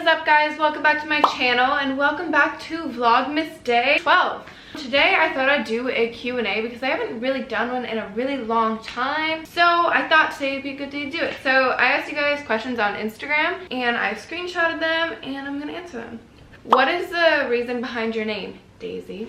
up guys, welcome back to my channel and welcome back to Vlogmas Day 12. Today I thought I'd do a Q&A because I haven't really done one in a really long time, so I thought today would be a good day to do it. So I asked you guys questions on Instagram and I screenshotted them and I'm gonna answer them. What is the reason behind your name, Daisy?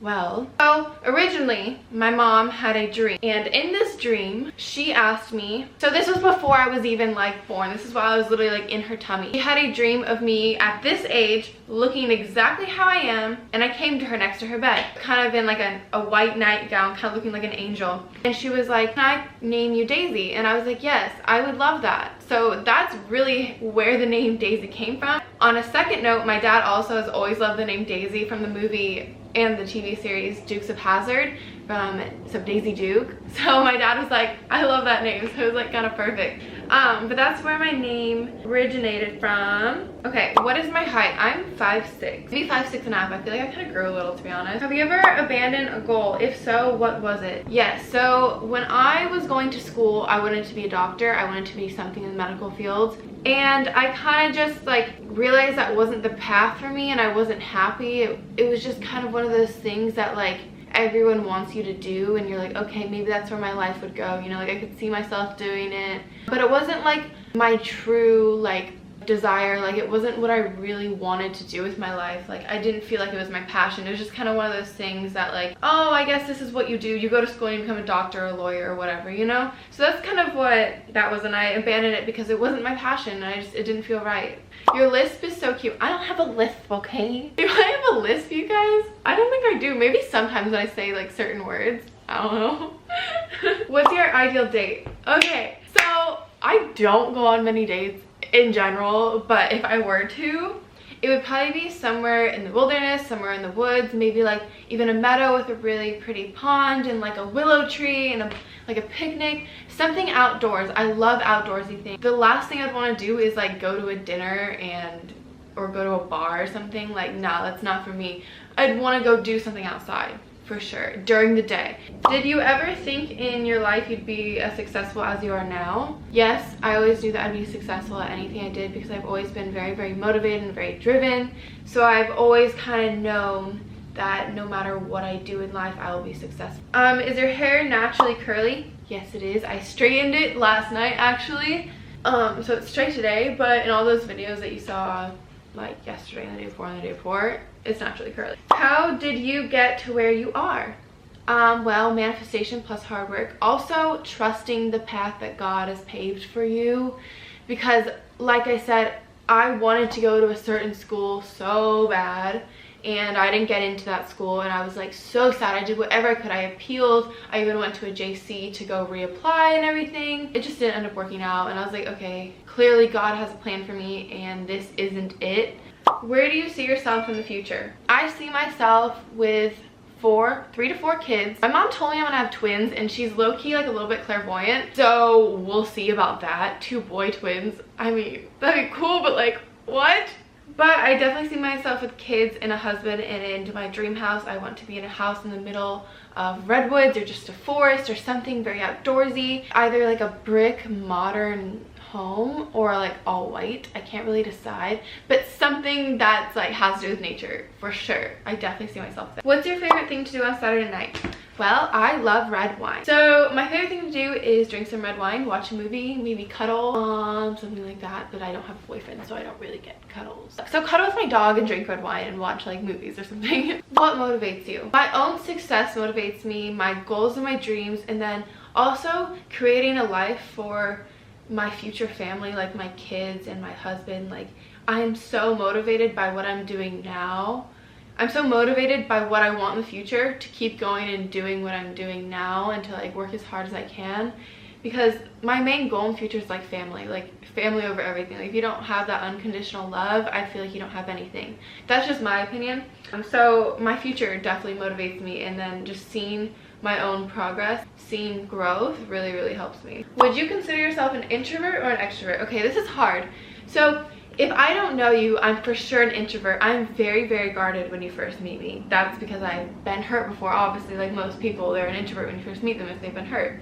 Well, so originally my mom had a dream, and in this dream she asked me, so this was before I was even like born, this is while I was literally like in her tummy. She had a dream of me at this age looking exactly how I am, and I came to her next to her bed kind of in like a white nightgown, kind of looking like an angel, and she was like, can I name you Daisy? And I was like, yes, I would love that. So that's really where the name Daisy came from. On a second note, my dad also has always loved the name Daisy from the movie and the TV series Dukes of Hazzard, from Daisy Duke. So my dad was like, I love that name, so it was like kind of perfect. But that's where my name originated from. Okay, what is my height? I'm 5'6", maybe 5'6.5". I feel like I kind of grew a little, to be honest. Have you ever abandoned a goal? If so, what was it? Yes, so when I was going to school, I wanted to be a doctor. I wanted to be something in the medical field. And I kind of just like realized that wasn't the path for me and I wasn't happy. It was just kind of one of those things that like everyone wants you to do and you're like, okay, maybe that's where my life would go, you know, like I could see myself doing it, but it wasn't like my true like desire. Like it wasn't what I really wanted to do with my life. Like I didn't feel like it was my passion. It was just kind of one of those things that like, oh, I guess this is what you do. You go to school and you become a doctor or a lawyer or whatever, you know? So that's kind of what that was, and I abandoned it because it wasn't my passion. It didn't feel right. Your lisp is so cute. I don't have a lisp, okay? Do I have a lisp, you guys? I don't think I do. Maybe sometimes when I say like certain words. I don't know. What's your ideal date? Okay, so I don't go on many dates in general, but if I were to, it would probably be somewhere in the wilderness, somewhere in the woods, maybe like even a meadow with a really pretty pond and like a willow tree and like a picnic, something outdoors. I love outdoorsy things. The last thing I'd want to do is like go to a dinner or go to a bar or something. Like, nah, that's not for me. I'd want to go do something outside for sure during the day. Did you ever think in your life you'd be as successful as you are now? Yes, I always knew that I'd be successful at anything I did because I've always been very, very motivated and very driven. So I've always kind of known that no matter what I do in life, I will be successful. Is your hair naturally curly? Yes, it is. I straightened it last night actually. So it's straight today, but in all those videos that you saw like yesterday and the day before and the day before, it's naturally curly. How did you get to where you are? Well, manifestation plus hard work. Also trusting the path that God has paved for you, because like I said, I wanted to go to a certain school so bad and I didn't get into that school, and I was like so sad. I did whatever I could. I appealed. I even went to a JC to go reapply and everything. It just didn't end up working out, and I was like, okay, clearly God has a plan for me and this isn't it. Where do you see yourself in the future? I see myself with 3 to 4 kids. My mom told me I'm gonna have twins, and she's low-key like a little bit clairvoyant, so we'll see about that. 2 boy twins. I mean, that'd be cool, but like, what? But I definitely see myself with kids and a husband, and in my dream house, I want to be in a house in the middle of redwoods or just a forest or something very outdoorsy. Either like a brick modern home or like all white. I can't really decide, but something that's like has to do with nature for sure. I definitely see myself there. What's your favorite thing to do on Saturday night? Well, I love red wine. So my favorite thing to do is drink some red wine, watch a movie, maybe cuddle, something like that, but I don't have a boyfriend, so I don't really get cuddles. So cuddle with my dog and drink red wine and watch like movies or something. What motivates you? My own success motivates me, my goals and my dreams, and then also creating a life for my future family, like my kids and my husband. Like, I am so motivated by what I'm doing now. I'm so motivated by what I want in the future to keep going and doing what I'm doing now and to like work as hard as I can, because my main goal in the future is like family over everything. Like if you don't have that unconditional love, I feel like you don't have anything. That's just my opinion. So my future definitely motivates me, and then just seeing my own progress, seeing growth really, really helps me. Would you consider yourself an introvert or an extrovert? Okay, this is hard. So if I don't know you, I'm for sure an introvert. I'm very, very guarded when you first meet me. That's because I've been hurt before. Obviously, like most people, they're an introvert when you first meet them if they've been hurt.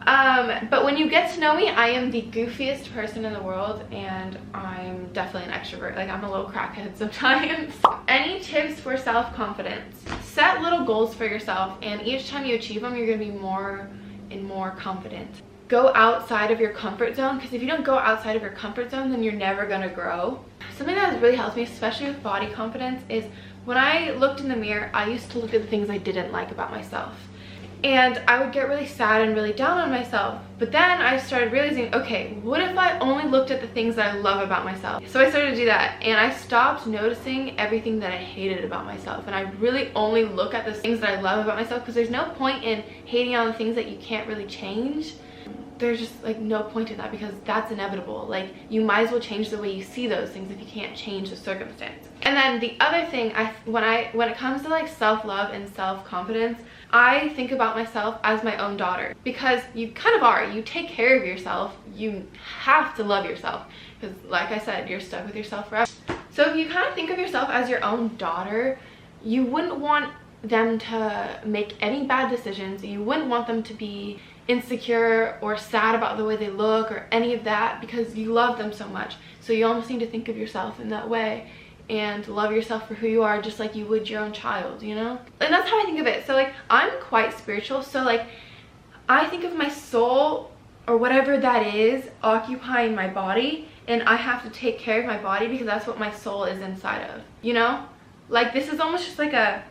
But when you get to know me, I am the goofiest person in the world, and I'm definitely an extrovert. Like, I'm a little crackhead sometimes. Any tips for self-confidence? Set little goals for yourself, and each time you achieve them, you're gonna be more and more confident. Go outside of your comfort zone, because if you don't go outside of your comfort zone, then you're never gonna grow. Something that has really helped me, especially with body confidence, is when I looked in the mirror, I used to look at the things I didn't like about myself. And I would get really sad and really down on myself. But then I started realizing, okay, what if I only looked at the things that I love about myself? So I started to do that, and I stopped noticing everything that I hated about myself. And I really only look at the things that I love about myself, because there's no point in hating on the things that you can't really change. There's just like no point in that, because that's inevitable. Like, you might as well change the way you see those things if you can't change the circumstance. And then the other thing, when it comes to like self-love and self-confidence, I think about myself as my own daughter, because you kind of are. You take care of yourself. You have to love yourself, because like I said, you're stuck with yourself forever. So if you kind of think of yourself as your own daughter, you wouldn't want them to make any bad decisions. You wouldn't want them to be insecure or sad about the way they look or any of that, because you love them so much. So you almost need to think of yourself in that way and love yourself for who you are, just like you would your own child, you know? And that's how I think of it. So like, I'm quite spiritual, so like, I think of my soul, or whatever that is, occupying my body, and I have to take care of my body, because that's what my soul is inside of, you know? Like, this is almost just like a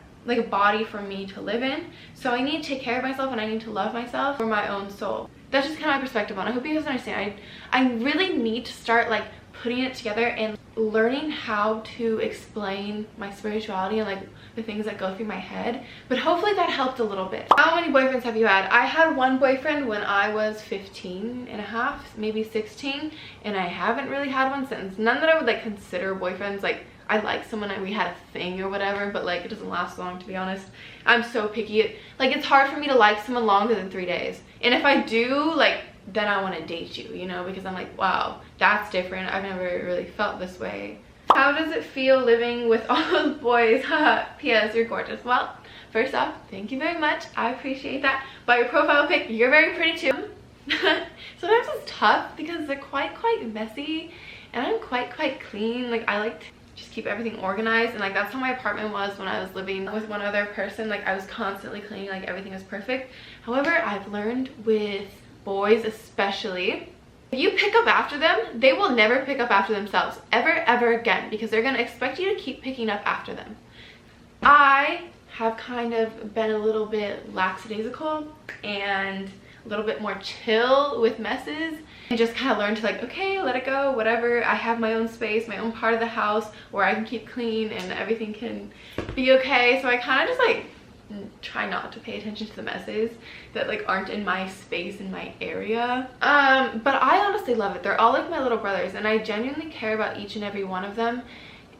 body for me to live in. So I need to take care of myself, and I need to love myself for my own soul. That's just kind of my perspective on it. I hope you guys understand. I really need to start like putting it together and learning how to explain my spirituality and like the things that go through my head. But hopefully that helped a little bit. How many boyfriends have you had? I had one boyfriend when I was 15 and a half, maybe 16, and I haven't really had one since. None that I would like consider boyfriends. Like, I like someone and we had a thing or whatever, but like, it doesn't last long, to be honest. I'm so picky. Like, it's hard for me to like someone longer than 3 days. And if I do, like, then I want to date you, you know, because I'm like, wow, that's different. I've never really felt this way. How does it feel living with all those boys? P.S. You're gorgeous. Well, first off, thank you very much. I appreciate that. By your profile pic, you're very pretty too. Sometimes it's tough because they're quite messy, and I'm quite clean. Like, I like to just keep everything organized, and like, that's how my apartment was when I was living with one other person. Like, I was constantly cleaning, like everything was perfect. However, I've learned with boys especially, if you pick up after them, they will never pick up after themselves ever again, because they're going to expect you to keep picking up after them. I have kind of been a little bit lackadaisical and a little bit more chill with messes, and just kind of learned to like, okay, let it go, whatever. I have my own space, my own part of the house where I can keep clean and everything can be okay. So I kind of just like try not to pay attention to the messes that like aren't in my space, in my area. But I honestly love it. They're all like my little brothers, and I genuinely care about each and every one of them.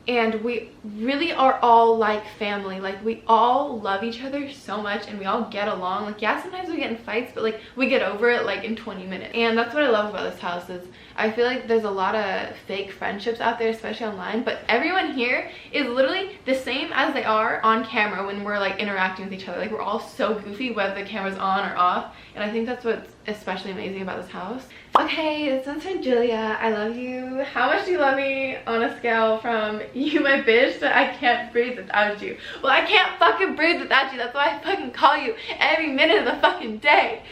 And we really are all like family. Like, we all love each other so much, and we all get along. Like, yeah, sometimes we get in fights, but like, we get over it like in 20 minutes. And that's what I love about this house, is I feel like there's a lot of fake friendships out there, especially online, but everyone here is literally the same as they are on camera when we're like interacting with each other. Like, we're all so goofy whether the camera's on or off, and I think that's what's especially amazing about this house. Okay, this one's from Julia. I love you. How much do you love me on a scale from you my bitch to I can't breathe without you? Well, I can't fucking breathe without you. That's why I fucking call you every minute of the fucking day.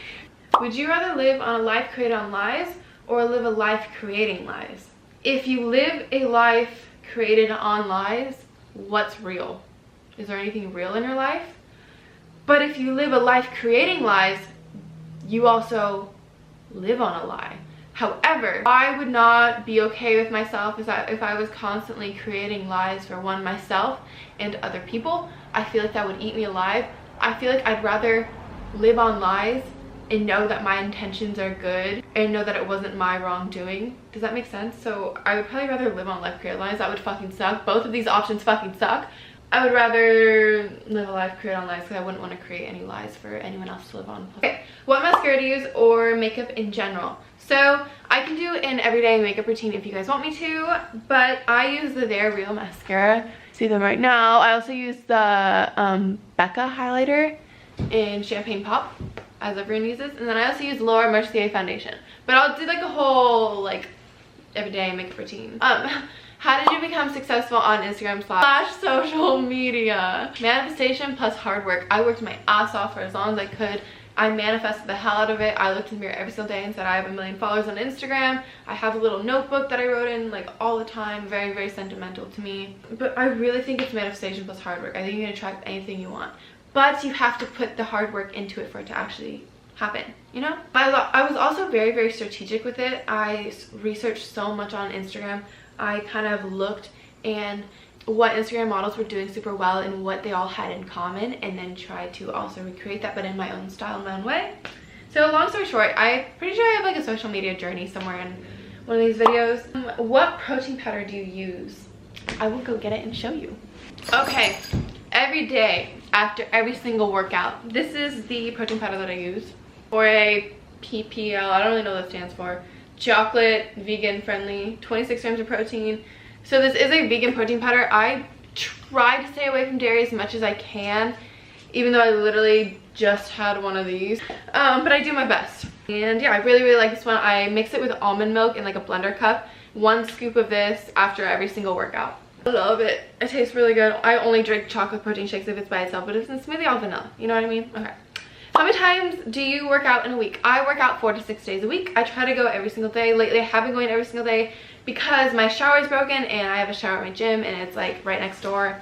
Would you rather live on a life created on lies, or live a life creating lies? If you live a life created on lies, what's real? Is there anything real in your life? But if you live a life creating lies, you also live on a lie. However, I would not be okay with myself if I was constantly creating lies for myself and other people. I feel like that would eat me alive. I feel like I'd rather live on lies and know that my intentions are good and know that it wasn't my wrongdoing. Does that make sense? So I would probably rather live on life created lies. That would fucking suck. Both of these options fucking suck. I would rather live a life created on lies, because I wouldn't want to create any lies for anyone else to live on. Okay, what mascara to use, or makeup in general? So I can do an everyday makeup routine if you guys want me to, but I use the They're Real mascara. See them right now. I also use the Becca highlighter in Champagne Pop. as everyone uses. And then I also use Laura Mercier foundation. But I'll do like a whole like everyday makeup routine. How did you become successful on Instagram / social media? Manifestation plus hard work. I worked my ass off for as long as I could. I manifested the hell out of it. I looked in the mirror every single day and said I have 1 million followers on Instagram. I have a little notebook that I wrote in like all the time. Very, very sentimental to me. But I really think it's manifestation plus hard work. I think you can attract anything you want. But you have to put the hard work into it for it to actually happen, you know? I was also very, very strategic with it. I researched so much on Instagram. I kind of looked and what Instagram models were doing super well and what they all had in common, and then tried to also recreate that but in my own style, my own way. So long story short, I'm pretty sure I have like a social media journey somewhere in one of these videos. What protein powder do you use? I will go get it and show you. Okay, every day after every single workout, this is the protein powder that I use for a PPL. I don't really know what that stands for. Chocolate, vegan friendly, 26 grams of protein. So this is a vegan protein powder. I try to stay away from dairy as much as I can, even though I literally just had one of these. But I do my best. And yeah, I really, really like this one. I mix it with almond milk in like a blender cup. 1 scoop of this after every single workout. I love it. It tastes really good. I only drink chocolate protein shakes if it's by itself, but if it's in smoothie, all vanilla. You know what I mean? Okay. How many times do you work out in a week? I work out 4 to 6 days a week. I try to go every single day. Lately, I have been going every single day because my shower is broken and I have a shower at my gym and it's like right next door.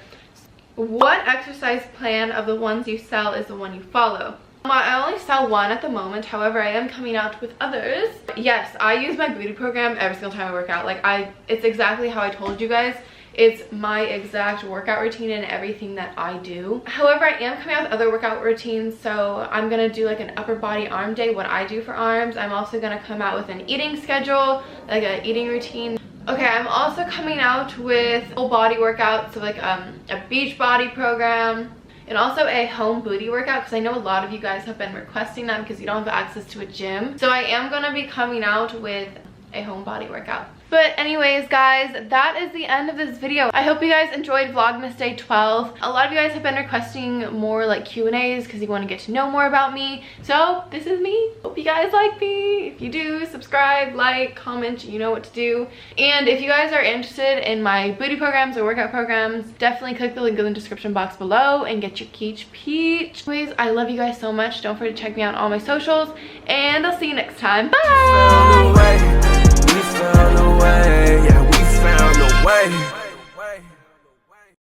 What exercise plan of the ones you sell is the one you follow? I only sell one at the moment. However, I am coming out with others. Yes, I use my booty program every single time I work out. Like it's exactly how I told you guys. It's my exact workout routine and everything that I do. However, I am coming out with other workout routines. So I'm gonna do like an upper body arm day, what I do for arms. I'm also gonna come out with an eating schedule, like an eating routine. Okay, I'm also coming out with full body workouts, so like a beach body program, and also a home booty workout, because I know a lot of you guys have been requesting them because you don't have access to a gym. So I am gonna be coming out with a home body workout. But anyways, guys, that is the end of this video. I hope you guys enjoyed Vlogmas Day 12. A lot of you guys have been requesting more like Q&As because you want to get to know more about me. So this is me. Hope you guys like me. If you do, subscribe, like, comment, you know what to do. And if you guys are interested in my booty programs or workout programs, definitely click the link in the description box below and get your peach. Anyways, I love you guys so much. Don't forget to check me out on all my socials, and I'll see you next time. Bye! We found a way, yeah, we found a way.